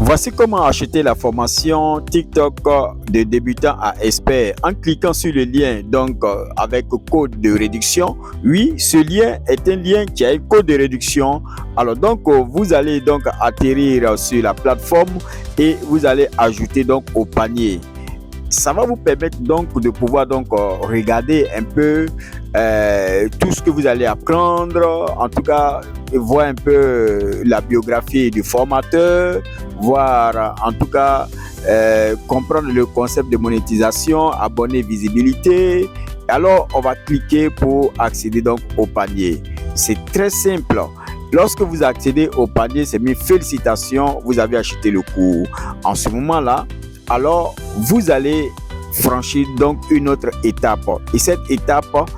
Voici comment acheter la formation TikTok de débutant à expert en cliquant sur le lien avec code de réduction. Oui, ce lien est un lien qui a un code de réduction. Alors vous allez donc atterrir sur la plateforme et vous allez ajouter donc au panier. Ça va vous permettre donc de pouvoir regarder un peu tout ce que vous allez apprendre, en tout cas voir un peu la biographie du formateur, voir en tout cas comprendre le concept de monétisation, abonné, visibilité. Alors on va cliquer pour accéder donc au panier. C'est très simple. Lorsque vous accédez au panier, c'est mis félicitations, vous avez acheté le cours. En ce moment-là, alors vous allez franchir donc une autre étape. Et cette étape,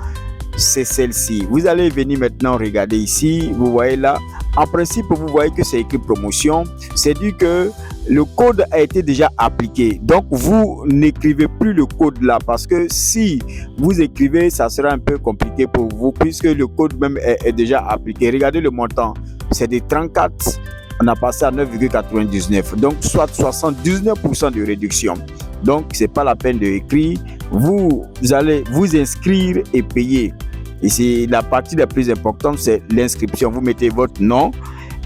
c'est celle-ci. Vous allez venir maintenant regarder ici, vous voyez là. En principe, vous voyez que c'est écrit promotion. C'est dit que le code a été déjà appliqué. Donc, vous n'écrivez plus le code là parce que si vous écrivez, ça sera un peu compliqué pour vous puisque le code même est déjà appliqué. Regardez le montant. C'est de 34. On a passé à 9,99. Donc, soit 79% de réduction. Donc, c'est pas la peine d'écrire. Vous allez vous inscrire et payer. Et c'est la partie la plus importante, c'est l'inscription. Vous mettez votre nom,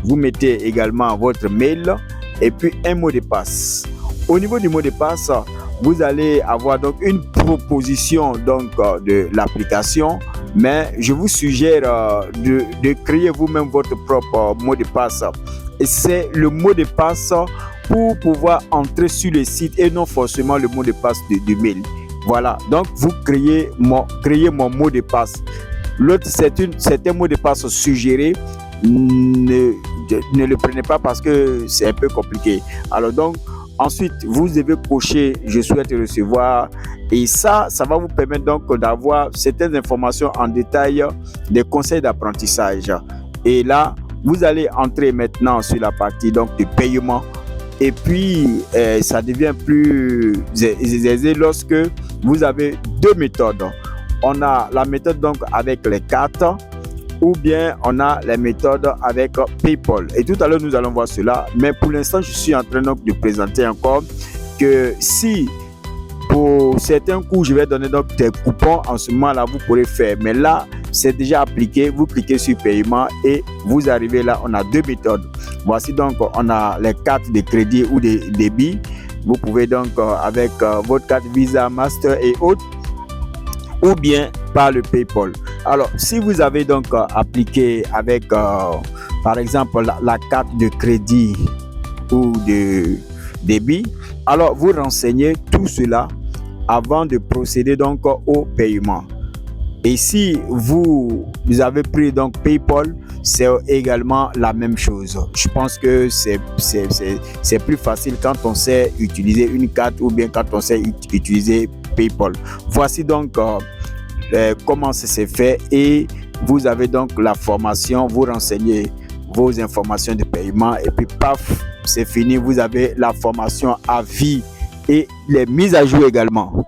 vous mettez également votre mail et puis un mot de passe. Au niveau du mot de passe, vous allez avoir donc une proposition de l'application, mais je vous suggère de créer vous-même votre propre mot de passe. Et c'est le mot de passe pour pouvoir entrer sur le site et non forcément le mot de passe du mail. Voilà, donc vous créez mon mot de passe. L'autre, c'est un mot de passe suggéré. Ne le prenez pas parce que c'est un peu compliqué. Alors donc, ensuite, vous devez cocher « Je souhaite recevoir » et ça va vous permettre donc d'avoir certaines informations en détail des conseils d'apprentissage. Et là, vous allez entrer maintenant sur la partie donc de paiement. Et puis, ça devient plus aisé lorsque vous avez deux méthodes. On a la méthode donc avec les cartes ou bien on a la méthode avec PayPal. Et tout à l'heure, nous allons voir cela. Mais pour l'instant, je suis en train donc de présenter encore que si pour certains cours, je vais donner donc des coupons, en ce moment-là, vous pourrez faire. Mais là, c'est déjà appliqué. Vous cliquez sur paiement et vous arrivez là. On a deux méthodes. Voici donc, on a les cartes de crédit ou de débit. Vous pouvez donc avec votre carte Visa, Master et autres, ou bien par le PayPal. Alors, si vous avez donc appliqué avec, par exemple, la carte de crédit ou de débit, alors vous renseignez tout cela avant de procéder donc au paiement. Et si vous avez pris donc PayPal, c'est également la même chose. Je pense que c'est plus facile quand on sait utiliser une carte ou bien quand on sait utiliser PayPal. Voici donc comment c'est fait et vous avez donc la formation, vous renseignez vos informations de paiement et puis paf, c'est fini, vous avez la formation à vie et les mises à jour également.